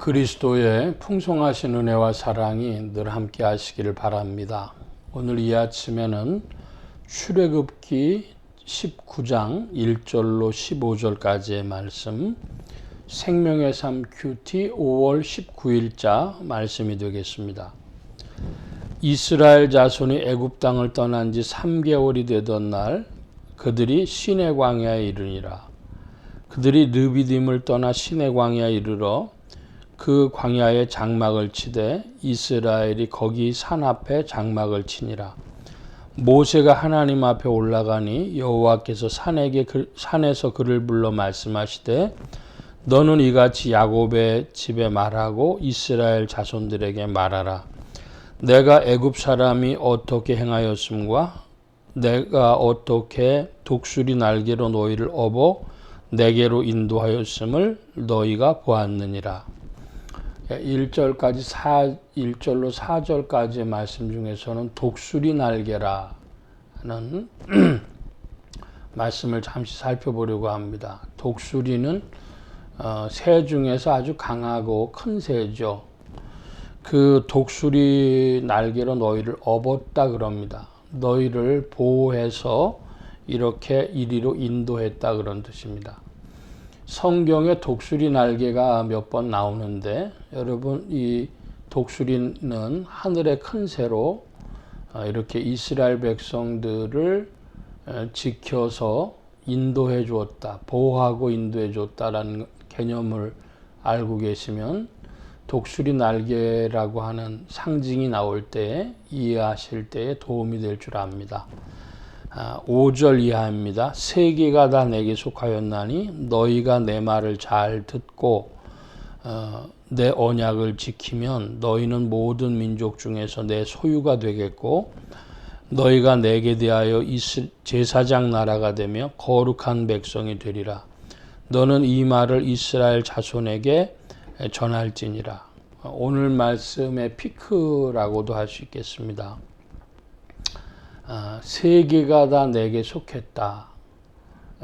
그리스도의 풍성하신 은혜와 사랑이 늘 함께 하시기를 바랍니다. 오늘 이 아침에는 출애굽기 19장 1절로 15절까지의 말씀, 생명의 삶 큐티 5월 19일자 말씀이 되겠습니다. 이스라엘 자손이 애굽 땅을 떠난 지 3개월이 되던 날 그들이 시내 광야에 이르니라. 그들이 르비딤을 떠나 시내 광야에 이르러 그 광야에 장막을 치되 이스라엘이 거기 산 앞에 장막을 치니라. 모세가 하나님 앞에 올라가니 여호와께서 산에서 그를 불러 말씀하시되 너는 이같이 야곱의 집에 말하고 이스라엘 자손들에게 말하라. 내가 애굽 사람이 어떻게 행하였음과 내가 어떻게 독수리 날개로 너희를 업어 내게로 인도하였음을 너희가 보았느니라. 1절로 4절까지의 말씀 중에서는 독수리 날개라는 말씀을 잠시 살펴보려고 합니다. 독수리는 새 중에서 아주 강하고 큰 새죠. 그 독수리 날개로 너희를 업었다 그럽니다. 너희를 보호해서 이렇게 이리로 인도했다 그런 뜻입니다. 성경에 독수리 날개가 몇 번 나오는데 여러분 이 독수리는 하늘의 큰 새로 이렇게 이스라엘 백성들을 지켜서 인도해 주었다, 보호하고 인도해 줬다라는 개념을 알고 계시면 독수리 날개라고 하는 상징이 나올 때 이해하실 때에 도움이 될 줄 압니다. 5절 이하입니다. 세계가 다 내게 속하였나니 너희가 내 말을 잘 듣고 내 언약을 지키면 너희는 모든 민족 중에서 내 소유가 되겠고 너희가 내게 대하여 제사장 나라가 되며 거룩한 백성이 되리라. 너는 이 말을 이스라엘 자손에게 전할지니라. 오늘 말씀의 피크라고도 할 수 있겠습니다. 세계가 다 내게 속했다.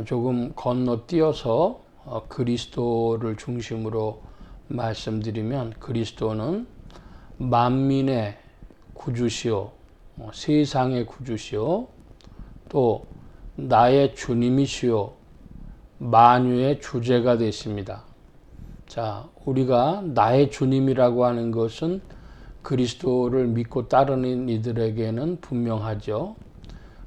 조금 건너뛰어서 그리스도를 중심으로 말씀드리면 그리스도는 만민의 구주시오, 세상의 구주시오, 또 나의 주님이시오, 만유의 주제가 되십니다. 자, 우리가 나의 주님이라고 하는 것은 그리스도를 믿고 따르는 이들에게는 분명하죠.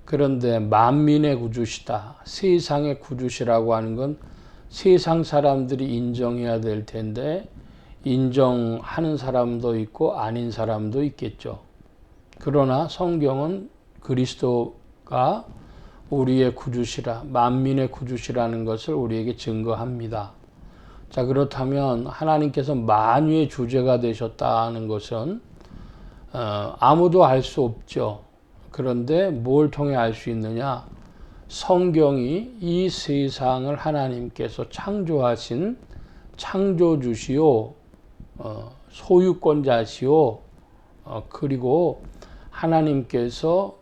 그런데 만민의 구주시다, 세상의 구주시라고 하는 건 세상 사람들이 인정해야 될 텐데 인정하는 사람도 있고 아닌 사람도 있겠죠. 그러나 성경은 그리스도가 우리의 구주시라, 만민의 구주시라는 것을 우리에게 증거합니다. 자, 그렇다면 하나님께서 만유의 주제가 되셨다는 것은 아무도 알 수 없죠. 그런데 뭘 통해 알 수 있느냐? 성경이 이 세상을 하나님께서 창조하신 창조주시오, 소유권자시오, 그리고 하나님께서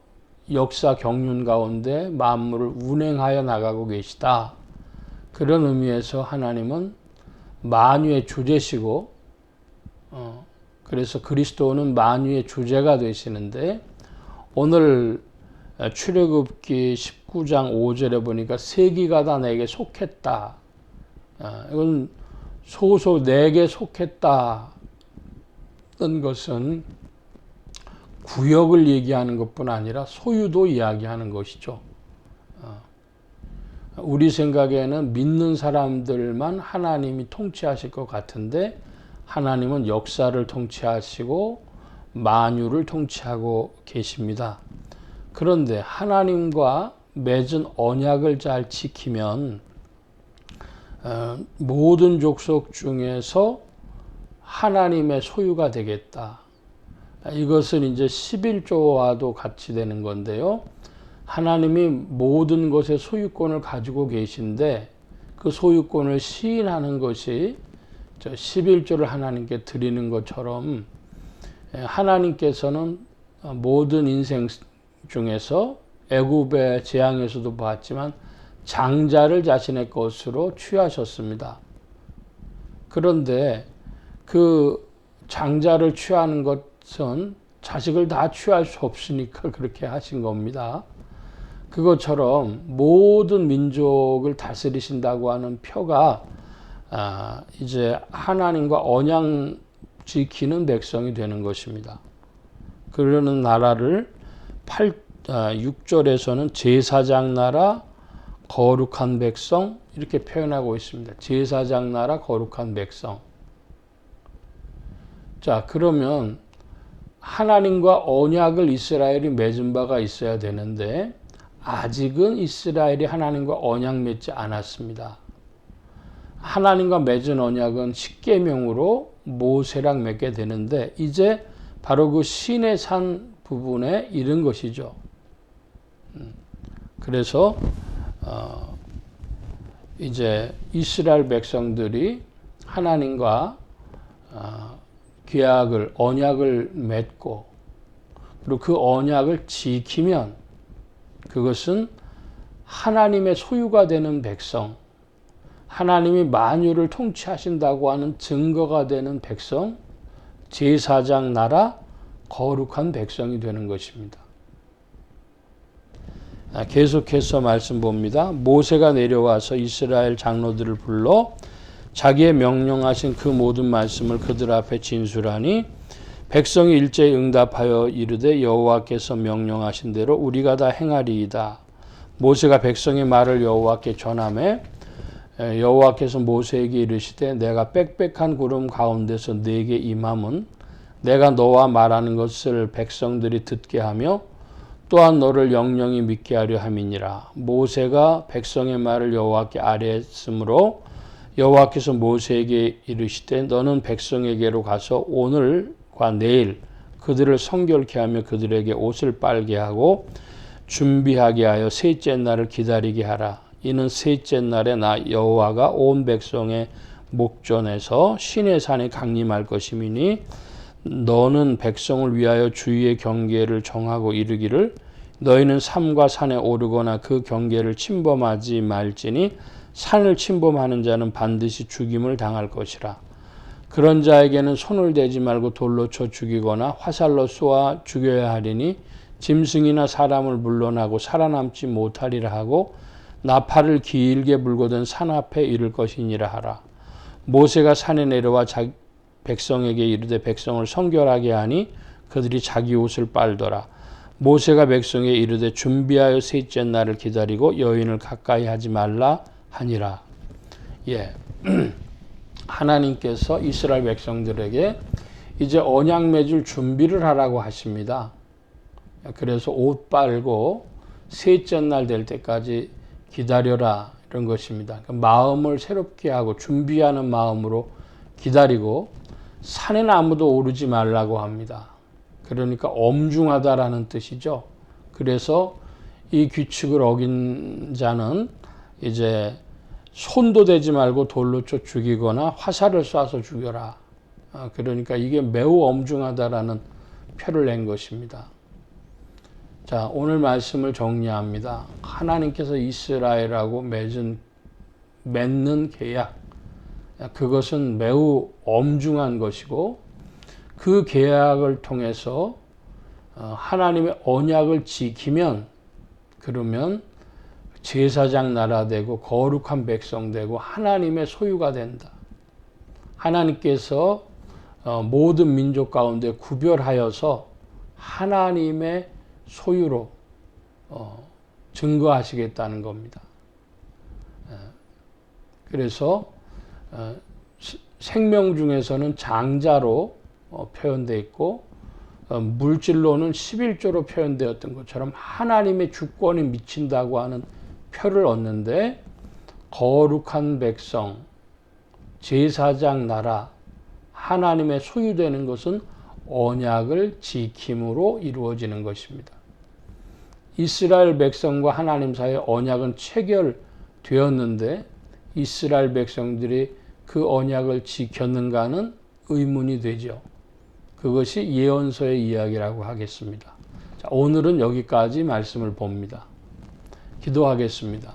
역사 경륜 가운데 만물을 운행하여 나가고 계시다. 그런 의미에서 하나님은 만유의 주제시고 그래서 그리스도는 만유의 주제가 되시는데 오늘 출애굽기 19장 5절에 보니까 세기가 다 내게 속했다. 이건 소속 내게 속했다는 것은 구역을 얘기하는 것뿐 아니라 소유도 이야기하는 것이죠. 우리 생각에는 믿는 사람들만 하나님이 통치하실 것 같은데 하나님은 역사를 통치하시고 만유를 통치하고 계십니다. 그런데 하나님과 맺은 언약을 잘 지키면 모든 족속 중에서 하나님의 소유가 되겠다. 이것은 이제 11조와도 같이 되는 건데요. 하나님이 모든 것의 소유권을 가지고 계신데 그 소유권을 시인하는 것이 11조를 하나님께 드리는 것처럼 하나님께서는 모든 인생 중에서 애굽의 재앙에서도 봤지만 장자를 자신의 것으로 취하셨습니다. 그런데 그 장자를 취하는 것은 자식을 다 취할 수 없으니까 그렇게 하신 겁니다. 그것처럼 모든 민족을 다스리신다고 하는 표가 이제 하나님과 언약 지키는 백성이 되는 것입니다. 그러는 나라를 6절에서는 제사장 나라, 거룩한 백성 이렇게 표현하고 있습니다. 제사장 나라, 거룩한 백성. 자, 그러면 하나님과 언약을 이스라엘이 맺은 바가 있어야 되는데 아직은 이스라엘이 하나님과 언약 맺지 않았습니다. 하나님과 맺은 언약은 십계명으로 모세랑 맺게 되는데 이제 바로 그 시내산 부분에 이른 것이죠. 그래서 이제 이스라엘 백성들이 하나님과 계약을 언약을 맺고 그리고 그 언약을 지키면 그것은 하나님의 소유가 되는 백성, 하나님이 만유를 통치하신다고 하는 증거가 되는 백성, 제사장 나라, 거룩한 백성이 되는 것입니다. 계속해서 말씀 봅니다. 모세가 내려와서 이스라엘 장로들을 불러 자기의 명령하신 그 모든 말씀을 그들 앞에 진술하니 백성이 일제히 응답하여 이르되 여호와께서 명령하신 대로 우리가 다 행하리이다. 모세가 백성의 말을 여호와께 전하매 여호와께서 모세에게 이르시되 내가 빽빽한 구름 가운데서 네게 임함은 내가 너와 말하는 것을 백성들이 듣게 하며 또한 너를 영영히 믿게 하려 함이니라. 모세가 백성의 말을 여호와께 아뢰었으므로 여호와께서 모세에게 이르시되 너는 백성에게로 가서 오늘과 내일 그들을 성결케 하며 그들에게 옷을 빨게 하고 준비하게 하여 셋째 날을 기다리게 하라. 이는 셋째 날에 나 여호와가 온 백성의 목전에서 시내산에 강림할 것임이니 너는 백성을 위하여 주의 경계를 정하고 이르기를 너희는 산과 산에 오르거나 그 경계를 침범하지 말지니 산을 침범하는 자는 반드시 죽임을 당할 것이라. 그런 자에게는 손을 대지 말고 돌로 쳐 죽이거나 화살로 쏘아 죽여야 하리니 짐승이나 사람을 물러나고 살아남지 못하리라 하고 나팔을 길게 불거든 산 앞에 이를 것이니라 하라. 모세가 산에 내려와 백성에게 이르되 백성을 성결하게 하니 그들이 자기 옷을 빨더라. 모세가 백성에게 이르되 준비하여 셋째 날을 기다리고 여인을 가까이 하지 말라 하니라. 예. 하나님께서 이스라엘 백성들에게 이제 언약 맺을 준비를 하라고 하십니다. 그래서 옷 빨고 셋째 날 될 때까지 기다려라 이런 것입니다. 마음을 새롭게 하고 준비하는 마음으로 기다리고 산에는 아무도 오르지 말라고 합니다. 그러니까 엄중하다라는 뜻이죠. 그래서 이 규칙을 어긴 자는 이제 손도 대지 말고 돌로 쳐 죽이거나 화살을 쏴서 죽여라. 그러니까 이게 매우 엄중하다라는 표를 낸 것입니다. 자, 오늘 말씀을 정리합니다. 하나님께서 이스라엘하고 맺는 계약, 그것은 매우 엄중한 것이고 그 계약을 통해서 하나님의 언약을 지키면 그러면 제사장 나라 되고 거룩한 백성 되고 하나님의 소유가 된다. 하나님께서 모든 민족 가운데 구별하여서 하나님의 소유로 증거하시겠다는 겁니다. 그래서 생명 중에서는 장자로 표현되어 있고 물질로는 11조로 표현되었던 것처럼 하나님의 주권이 미친다고 하는 표를 얻는데 거룩한 백성, 제사장 나라, 하나님의 소유되는 것은 언약을 지킴으로 이루어지는 것입니다. 이스라엘 백성과 하나님 사이의 언약은 체결되었는데 이스라엘 백성들이 그 언약을 지켰는가는 의문이 되죠. 그것이 예언서의 이야기라고 하겠습니다. 자, 오늘은 여기까지 말씀을 봅니다. 기도하겠습니다.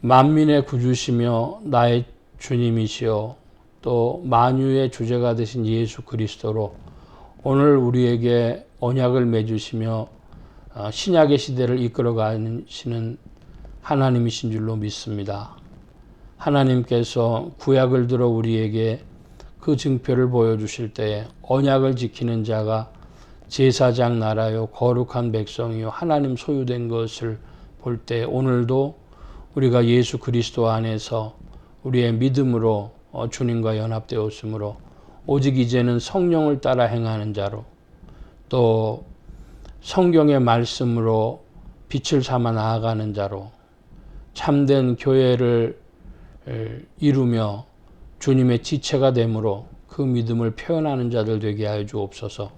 만민의 구주시며 나의 주님이시여 또 만유의 주제가 되신 예수 그리스도로 오늘 우리에게 언약을 맺으시며 신약의 시대를 이끌어 가시는 하나님이신 줄로 믿습니다. 하나님께서 구약을 들어 우리에게 그 증표를 보여주실 때에 언약을 지키는 자가 제사장 나라요 거룩한 백성이요 하나님 소유된 것을 볼 때 오늘도 우리가 예수 그리스도 안에서 우리의 믿음으로 주님과 연합되었으므로 오직 이제는 성령을 따라 행하는 자로 또 성경의 말씀으로 빛을 삼아 나아가는 자로 참된 교회를 이루며 주님의 지체가 되므로 그 믿음을 표현하는 자들 되게 하여 주옵소서.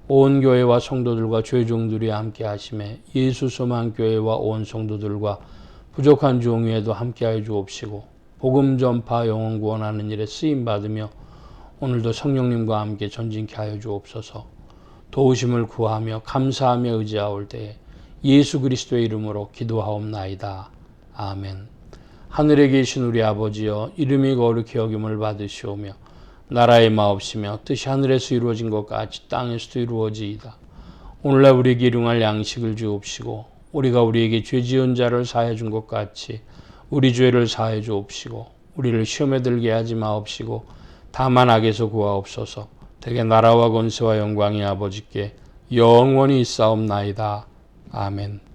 온 교회와 성도들과 죄종들이 함께 하심에 예수 소망 교회와 온 성도들과 부족한 종위에도 함께 하여 주옵시고 복음 전파 영혼 구원하는 일에 쓰임 받으며 오늘도 성령님과 함께 전진케 하여 주옵소서. 도우심을 구하며 감사하며 의지하올 때에 예수 그리스도의 이름으로 기도하옵나이다. 아멘. 하늘에 계신 우리 아버지여 이름이 거룩히 여김을 받으시오며 나라의 마옵시며 뜻이 하늘에서 이루어진 것 같이 땅에서도 이루어지이다. 오늘날 우리에게 일용할 양식을 주옵시고 우리가 우리에게 죄 지은 자를 사해 준 것 같이 우리 죄를 사해 주옵시고 우리를 시험에 들게 하지 마옵시고 다만 악에서 구하옵소서. 대개 나라와 권세와 영광이 아버지께 영원히 있사옵나이다. 아멘.